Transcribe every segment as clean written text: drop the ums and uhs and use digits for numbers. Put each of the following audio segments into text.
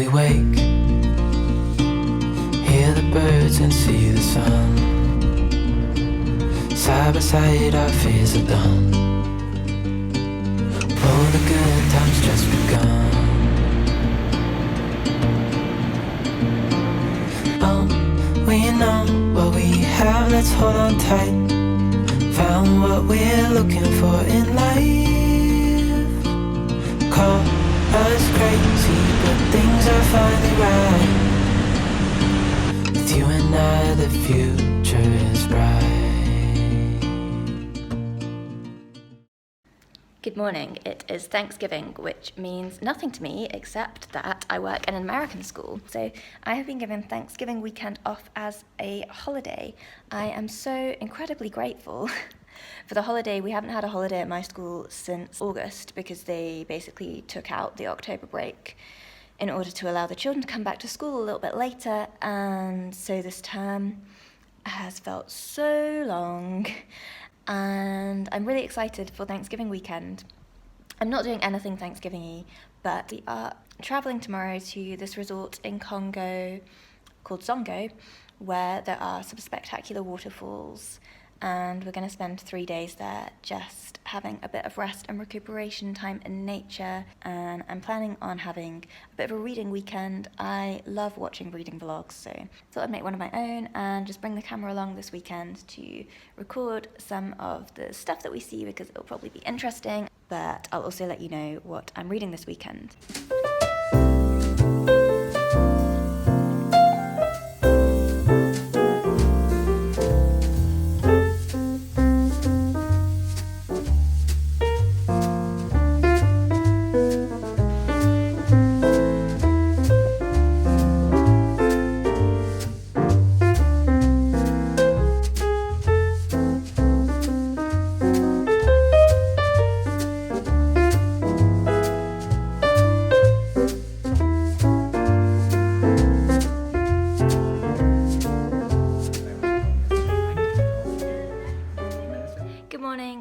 we wake, hear the birds and see the sun. Side by side our fears are done. Oh, the good times just begun. Oh, we know what we have, let's hold on tight. Found what we're looking for in life. Call us crazy, but things are finally right. With you and I, the future is bright. Good morning. It is Thanksgiving, which means nothing to me except that I work in an American school. So I have been given Thanksgiving weekend off as a holiday. I am so incredibly grateful for the holiday. We haven't had a holiday at my school since August because they basically took out the October break in order to allow the children to come back to school a little bit later. And so this term has felt so long. And I'm really excited for Thanksgiving weekend. I'm not doing anything Thanksgiving-y, but we are travelling tomorrow to this resort in Congo called Zongo, where there are some spectacular waterfalls, and we're going to spend 3 days there just having a bit of rest and recuperation time in nature. And I'm planning on having a bit of a reading weekend. I love watching reading vlogs, so I thought I'd make one of my own and just bring the camera along this weekend to record some of the stuff that we see because it'll probably be interesting, but I'll also let you know what I'm reading this weekend.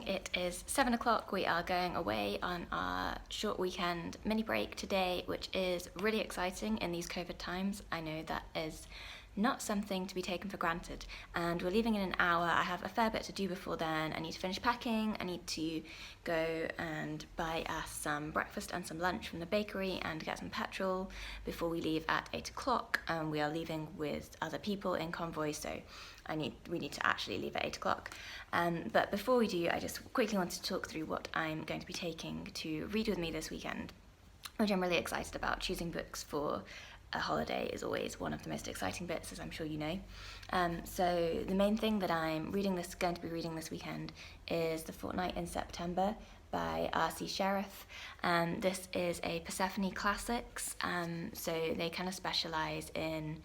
It is 7 o'clock. We are going away on our short weekend mini break today, which is really exciting in these COVID times. I know that is not something to be taken for granted, and we're leaving in an hour. I have a fair bit to do before then. I need to finish packing. I need to go and buy us some breakfast and some lunch from the bakery and get some petrol before we leave at 8 o'clock. We are leaving with other people in convoy, so we need to actually leave at 8 o'clock. But before we do, I just quickly want to talk through what I'm going to be taking to read with me this weekend, which I'm really excited about. Choosing books for a holiday is always one of the most exciting bits, as I'm sure you know. So the main thing that I'm going to be reading this weekend is The Fortnight in September by R.C. Sheriff. This is a Persephone Classics, so they kind of specialise in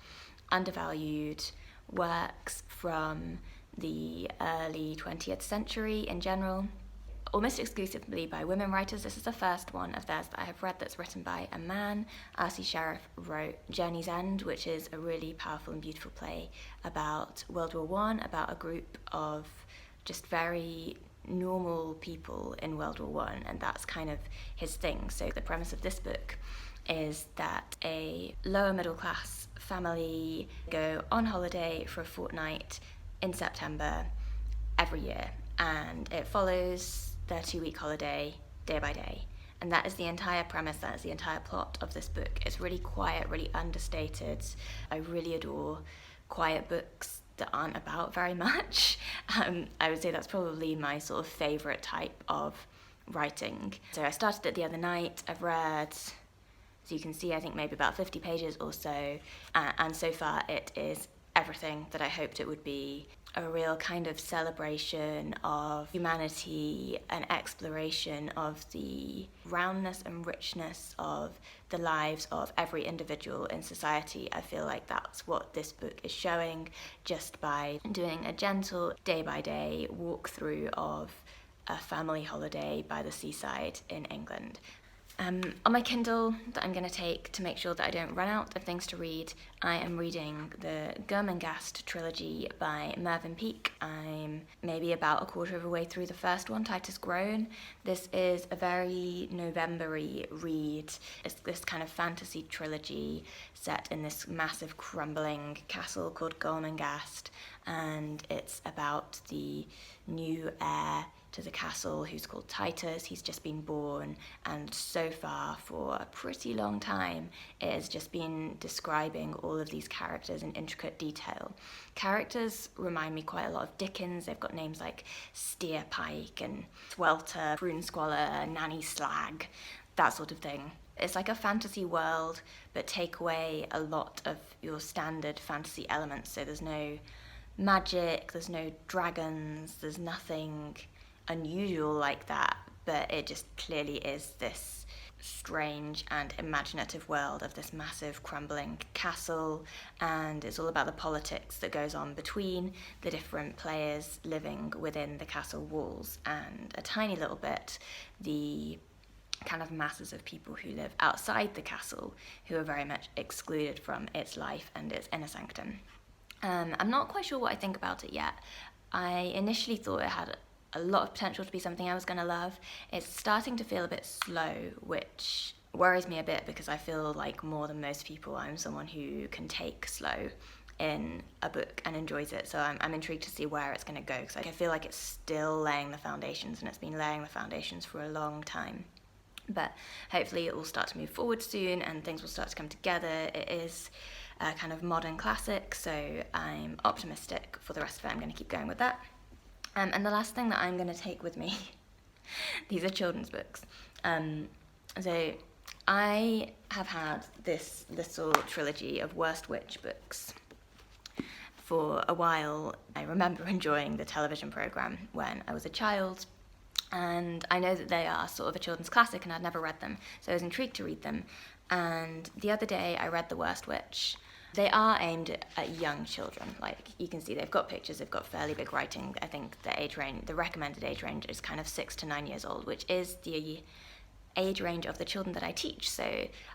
undervalued works from the early 20th century in general, almost exclusively by women writers. This is the first one of theirs that I have read that's written by a man. R.C. Sheriff wrote Journey's End, which is a really powerful and beautiful play about World War I, about a group of just very normal people in World War I, and that's kind of his thing. So the premise of this book is that a lower middle class family go on holiday for a fortnight in September every year, and it follows their 2-week holiday day by day. And that is the entire premise, that is the entire plot of this book. It's really quiet, really understated. I really adore quiet books that aren't about very much. I would say that's probably my sort of favourite type of writing. So I started it the other night. I've read, as you can see, I think maybe about 50 pages or so, and so far it is everything that I hoped it would be. A real kind of celebration of humanity, an exploration of the roundness and richness of the lives of every individual in society. I feel like that's what this book is showing, just by doing a gentle day-by-day walkthrough of a family holiday by the seaside in England. On my Kindle that I'm going to take to make sure that I don't run out of things to read, I am reading the Gast trilogy by Mervyn Peake. I'm maybe about a quarter of a way through the first one, Titus Grown. This is a very November-y read. It's this kind of fantasy trilogy set in this massive crumbling castle called Gast, and it's about the new heir to the castle who's called Titus. He's just been born, and so far for a pretty long time it has just been describing all of these characters in intricate detail. Characters remind me quite a lot of Dickens. They've got names like Steerpike and Swelter, Prune Squalor, Nanny Slag, that sort of thing. It's like a fantasy world, but take away a lot of your standard fantasy elements. So there's no magic, there's no dragons, there's nothing unusual like that, but it just clearly is this strange and imaginative world of this massive crumbling castle, and it's all about the politics that goes on between the different players living within the castle walls, and a tiny little bit the kind of masses of people who live outside the castle who are very much excluded from its life and its inner sanctum. I'm not quite sure what I think about it yet. I initially thought it had a lot of potential to be something I was going to love. It's starting to feel a bit slow, which worries me a bit because I feel like more than most people I'm someone who can take slow in a book and enjoys it, so I'm intrigued to see where it's going to go, because I feel like it's still laying the foundations, and it's been laying the foundations for a long time. But hopefully it will start to move forward soon and things will start to come together. It is a kind of modern classic, so I'm optimistic for the rest of it. I'm going to keep going with that. And the last thing that I'm going to take with me, these are children's books. So I have had this little trilogy of Worst Witch books for a while. I remember enjoying the television programme when I was a child, and I know that they are sort of a children's classic, and I'd never read them, so I was intrigued to read them. And the other day I read The Worst Witch. They are aimed at young children. Like, you can see they've got pictures, they've got fairly big writing. I think the recommended age range is kind of 6 to 9 years old, which is the age range of the children that I teach. So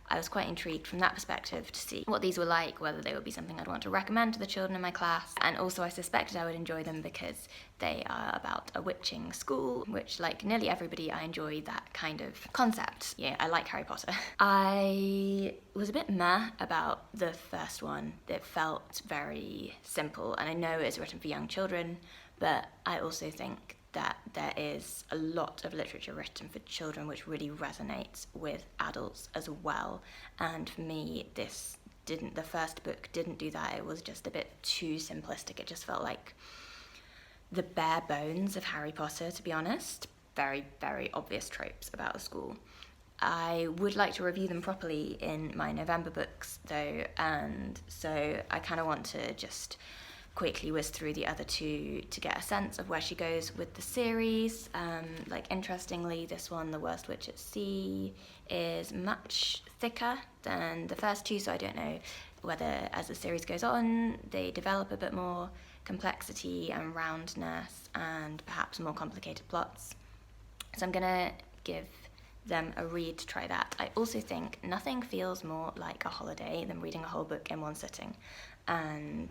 I was quite intrigued from that perspective to see what these were like, whether they would be something I'd want to recommend to the children in my class. And also I suspected I would enjoy them because they are about a witching school, which, like nearly everybody, I enjoy that kind of concept. Yeah, I like Harry Potter. I was a bit meh about the first one. It felt very simple, and I know it's written for young children, but I also think that there is a lot of literature written for children which really resonates with adults as well. And for me, the first book didn't do that. It was just a bit too simplistic. It just felt like the bare bones of Harry Potter, to be honest. Very, very obvious tropes about a school. I would like to review them properly in my November books though, and so I kind of want to just quickly whiz through the other two to get a sense of where she goes with the series. Interestingly, this one, The Worst Witch at Sea, is much thicker than the first two, so I don't know whether as the series goes on they develop a bit more complexity and roundness and perhaps more complicated plots. So I'm gonna give them a read to try that. I also think nothing feels more like a holiday than reading a whole book in one sitting, and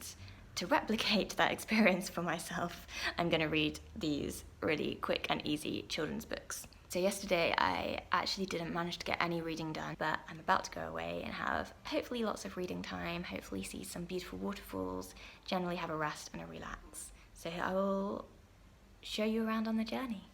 to replicate that experience for myself, I'm going to read these really quick and easy children's books. So yesterday I actually didn't manage to get any reading done, but I'm about to go away and have hopefully lots of reading time, hopefully see some beautiful waterfalls, generally have a rest and a relax. So I will show you around on the journey.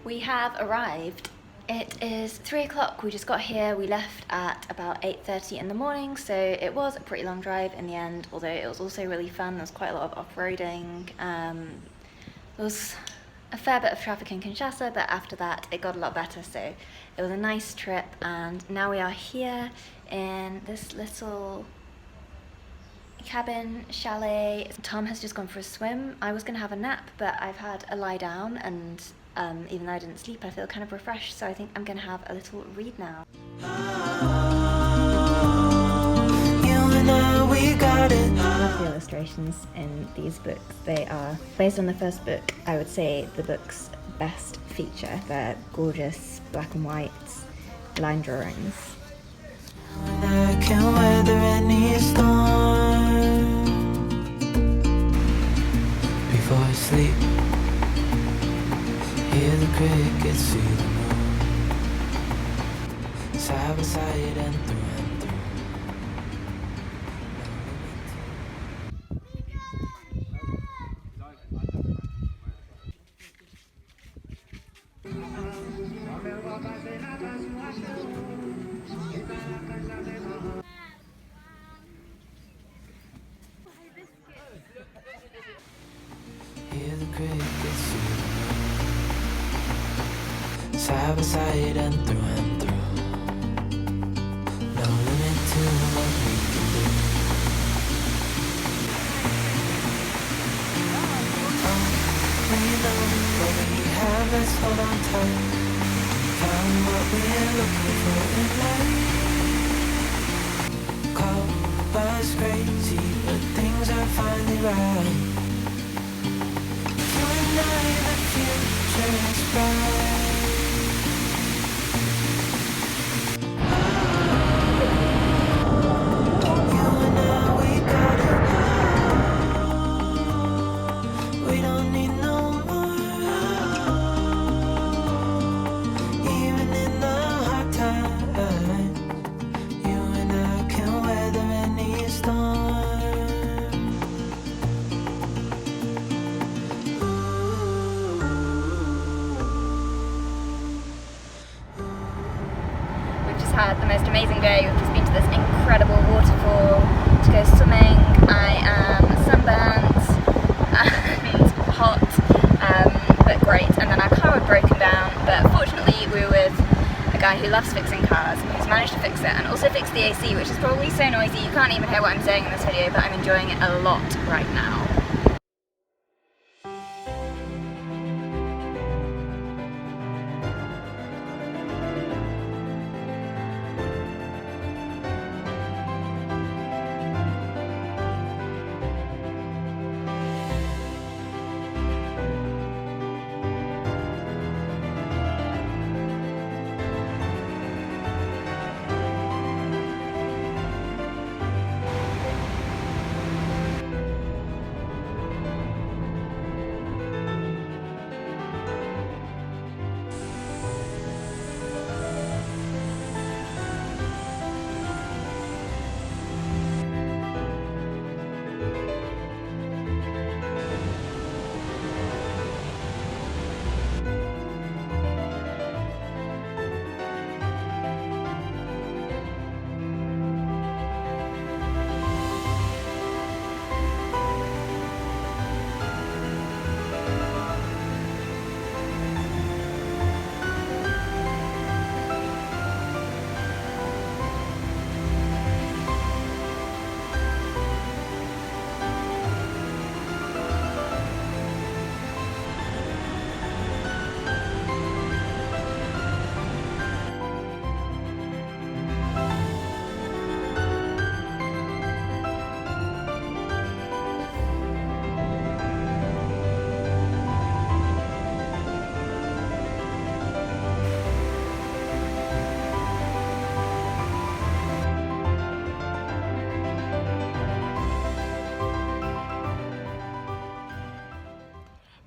We have arrived. It is 3 o'clock. We just got here. We left at about 8:30 in the morning, so it was a pretty long drive in the end, although it was also really fun. There was quite a lot of off-roading. There was a fair bit of traffic in Kinshasa, but after that it got a lot better, so it was a nice trip. And now we are here in this little cabin chalet. Tom has just gone for a swim. I was gonna have a nap, but I've had a lie down, and even though I didn't sleep, I feel kind of refreshed, so I think I'm gonna have a little read now. The illustrations in these books, they are based on the first book. I would say the book's best feature. They're gorgeous black and white line drawings. I can weather any storm. Before I sleep, hear the crickets, see the moon, side by side and through and through. Hear the crickets, see the moon, side by side and through and through. No limit to what we can do. We know what we have, let's hold on tight. Found what we're looking for in life. Call us crazy, but things are finally right. You and I, the future is bright. You and I, we got it. We don't need no more. Even in the hard times, you and I can weather any storm. We've just had the most amazing day. We've just been to this incredible waterfall to go swimming. I am sunburnt and hot, but great. And then our car had broken down, but fortunately we were with a guy who loves fixing cars, who's managed to fix it and also fix the AC, which is probably so noisy you can't even hear what I'm saying in this video, but I'm enjoying it a lot right now.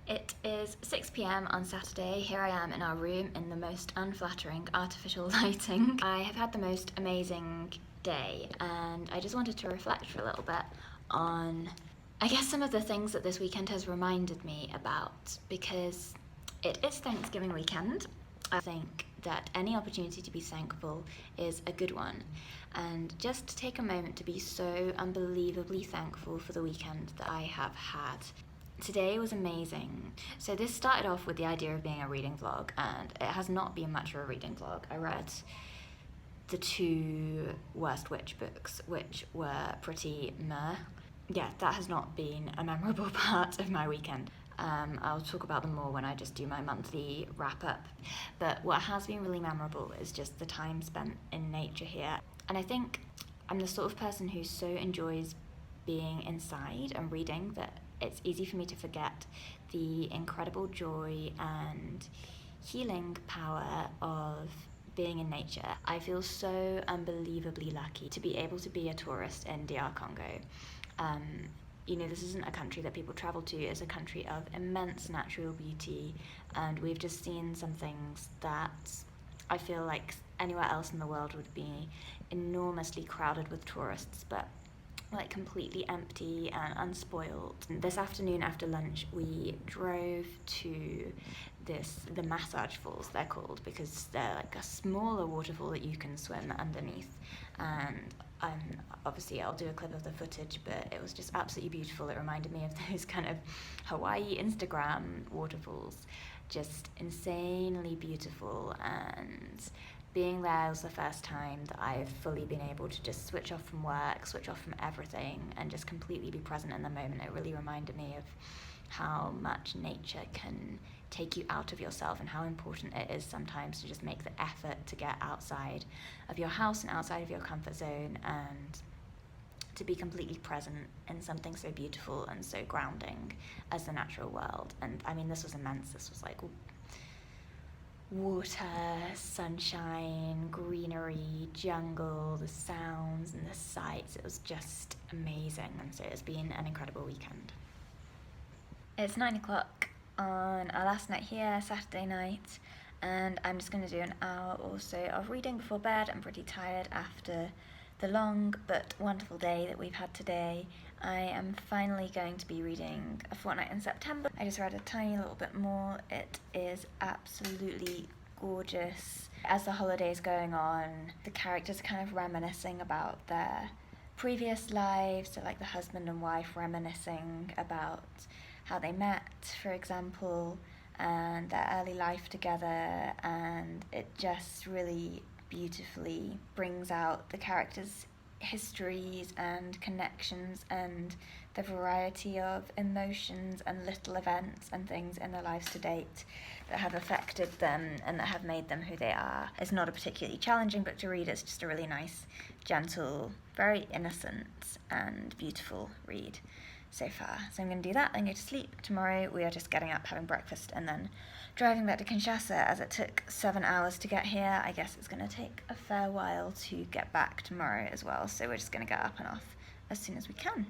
It is 6 p.m. on Saturday. Here I am in our room in the most unflattering artificial lighting. I have had the most amazing day, and I just wanted to reflect for a little bit on, I guess, some of the things that this weekend has reminded me about, because It is Thanksgiving weekend. I think that any opportunity to be thankful is a good one. And just to take a moment to be so unbelievably thankful for the weekend that I have had. Today was amazing. So this started off with the idea of being a reading vlog, and it has not been much of a reading vlog. I read the 2 Worst Witch books, which were pretty meh. Yeah, that has not been a memorable part of my weekend. I'll talk about them more when I just do my monthly wrap-up. But what has been really memorable is just the time spent in nature here. And I think I'm the sort of person who so enjoys being inside and reading that it's easy for me to forget the incredible joy and healing power of being in nature. I feel so unbelievably lucky to be able to be a tourist in DR Congo. You know, this isn't a country that people travel to. It's a country of immense natural beauty, and we've just seen some things that I feel like anywhere else in the world would be enormously crowded with tourists, but like completely empty and unspoiled. This afternoon after lunch we drove to the massage falls, they're called, because they're like a smaller waterfall that you can swim underneath. And obviously I'll do a clip of the footage, but it was just absolutely beautiful. It reminded me of those kind of Hawaii Instagram waterfalls, just insanely beautiful. And being there was the first time that I've fully been able to just switch off from work, switch off from everything, and just completely be present in the moment. It really reminded me of how much nature can take you out of yourself and how important it is sometimes to just make the effort to get outside of your house and outside of your comfort zone and to be completely present in something so beautiful and so grounding as the natural world. And I mean, this was immense. This was like water, sunshine, greenery, jungle, the sounds and the sights. It was just amazing, and so it's been an incredible weekend. It's 9 o'clock on our last night here, Saturday night, and I'm just going to do an hour or so of reading before bed. I'm pretty tired after the long but wonderful day that we've had today. I am finally going to be reading A Fortnight in September. I just read a tiny little bit more. It is absolutely gorgeous. As the holiday's going on, the characters are kind of reminiscing about their previous lives, so like the husband and wife reminiscing about how they met, for example, and their early life together, and it just really beautifully brings out the characters' histories and connections and the variety of emotions and little events and things in their lives to date that have affected them and that have made them who they are. It's not a particularly challenging book to read. It's just a really nice, gentle, very innocent and beautiful read so far. So I'm going to do that and go to sleep. Tomorrow we are just getting up, having breakfast, and then driving back to Kinshasa. As it took 7 hours to get here, I guess it's going to take a fair while to get back tomorrow as well. So we're just going to get up and off as soon as we can.